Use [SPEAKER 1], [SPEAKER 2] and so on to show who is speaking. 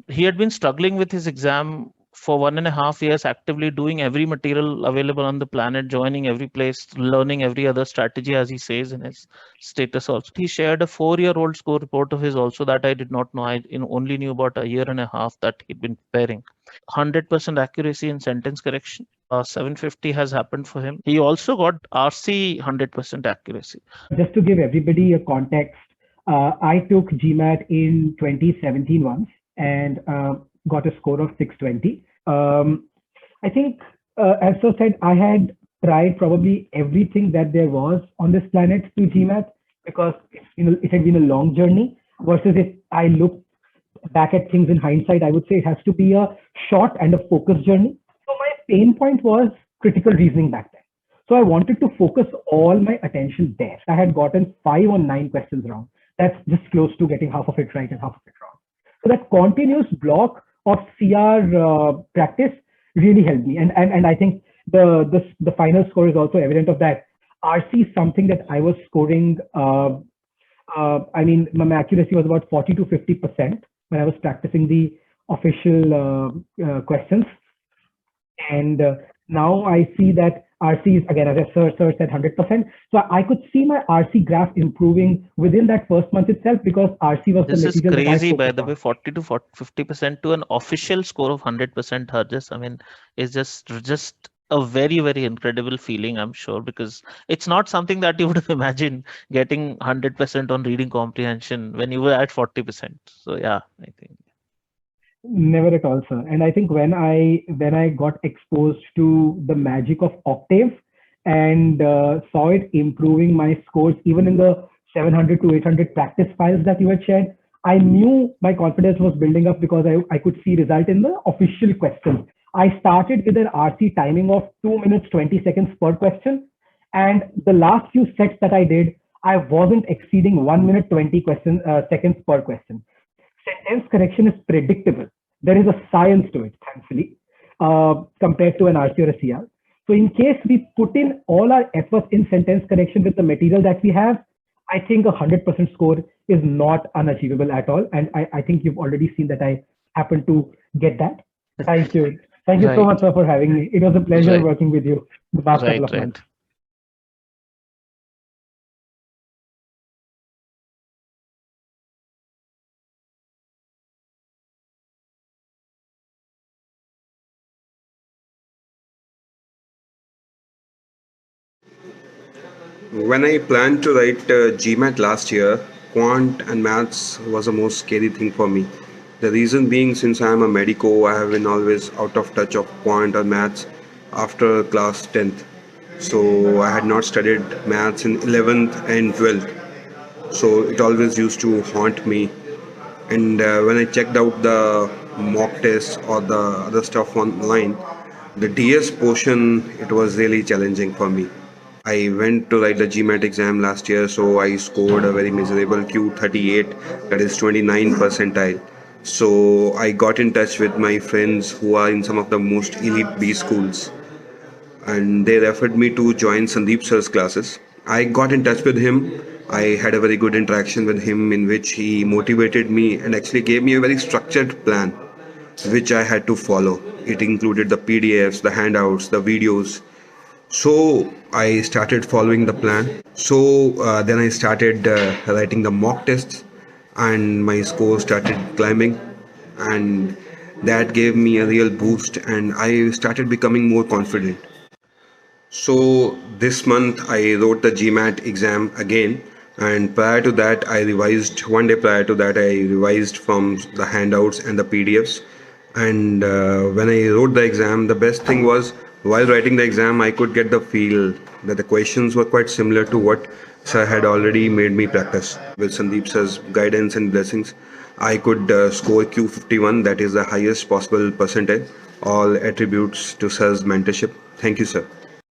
[SPEAKER 1] he had been struggling with his exam for 1.5 years, actively doing every material available on the planet, joining every place, learning every other strategy, as he says in his status also. He shared a 4-year-old score report of his also that I did not know. Only knew about a year and a half that he'd been preparing. 100% accuracy in sentence correction. 750 has happened for him. He also got RC 100% accuracy.
[SPEAKER 2] Just to give everybody a context, I took GMAT in 2017 once and got a score of 620. I think, as so said, I had tried probably everything that there was on this planet to GMAT because it had been a long journey. Versus if I look back at things in hindsight, I would say it has to be a short and a focused journey. So my pain point was critical reasoning back then. So I wanted to focus all my attention there. I had gotten 5 or 9 questions wrong. That's just close to getting half of it right and half of it wrong. So that continuous block of CR practice really helped me. And I think the final score is also evident of that. RC is something that I was scoring. I mean, my accuracy was about 40 to 50% when I was practicing the official questions. And now I see that RC is, again, as I searched, said 100%. So I could see my RC graph improving within that first month itself because RC was the
[SPEAKER 1] This is
[SPEAKER 2] material that I
[SPEAKER 1] crazy, by
[SPEAKER 2] focused
[SPEAKER 1] the
[SPEAKER 2] on.
[SPEAKER 1] way. 40 to 50% to an official score of 100%, Harjas. I mean, is just a very, very incredible feeling, I'm sure, because it's not something that you would have imagined getting 100% on reading comprehension when you were at 40%. So yeah, I think.
[SPEAKER 2] Never at all, sir. And I think when I got exposed to the magic of Octave and saw it improving my scores, even in the 700 to 800 practice files that you had shared, I knew my confidence was building up because I could see result in the official questions. I started with an RC timing of 2 minutes 20 seconds per question, and the last few sets that I did, I wasn't exceeding 1 minute 20 seconds per question. Sentence correction is predictable. There is a science to it, thankfully, compared to an RC or a CR. So in case we put in all our efforts in sentence correction with the material that we have, I think 100% score is not unachievable at all. And I think you've already seen that I happen to get that. Thank you. Thank you so
[SPEAKER 1] Right,
[SPEAKER 2] much, sir, for having me. It was a pleasure
[SPEAKER 1] right,
[SPEAKER 2] working with you the past couple
[SPEAKER 1] right,
[SPEAKER 2] of months.
[SPEAKER 1] right.
[SPEAKER 3] When I planned to write GMAT last year, quant and maths was the most scary thing for me. The reason being, since I am a medico, I have been always out of touch of quant or maths after class 10th. So I had not studied maths in 11th and 12th. So it always used to haunt me. And when I checked out the mock tests or the other stuff online, the DS portion, it was really challenging for me. I went to write the GMAT exam last year, so I scored a very miserable Q38, that is 29 percentile. So I got in touch with my friends who are in some of the most elite B schools, and they referred me to join Sandeep sir's classes. I got in touch with him. I had a very good interaction with him in which he motivated me and actually gave me a very structured plan which I had to follow. It included the PDFs, the handouts, the videos. So I started following the plan. So then I started writing the mock tests, and my score started climbing, and that gave me a real boost, and I started becoming more confident. So this month I wrote the GMAT exam again, and prior to that I revised. One day prior to that I revised from the handouts and the PDFs. And when I wrote the exam, the best thing was while writing the exam I could get the feel that the questions were quite similar to what Sir had already made me practice. With Sandeep Sir's guidance and blessings, I could score Q51, that is the highest possible percentile. All attributes to Sir's mentorship. Thank you, sir.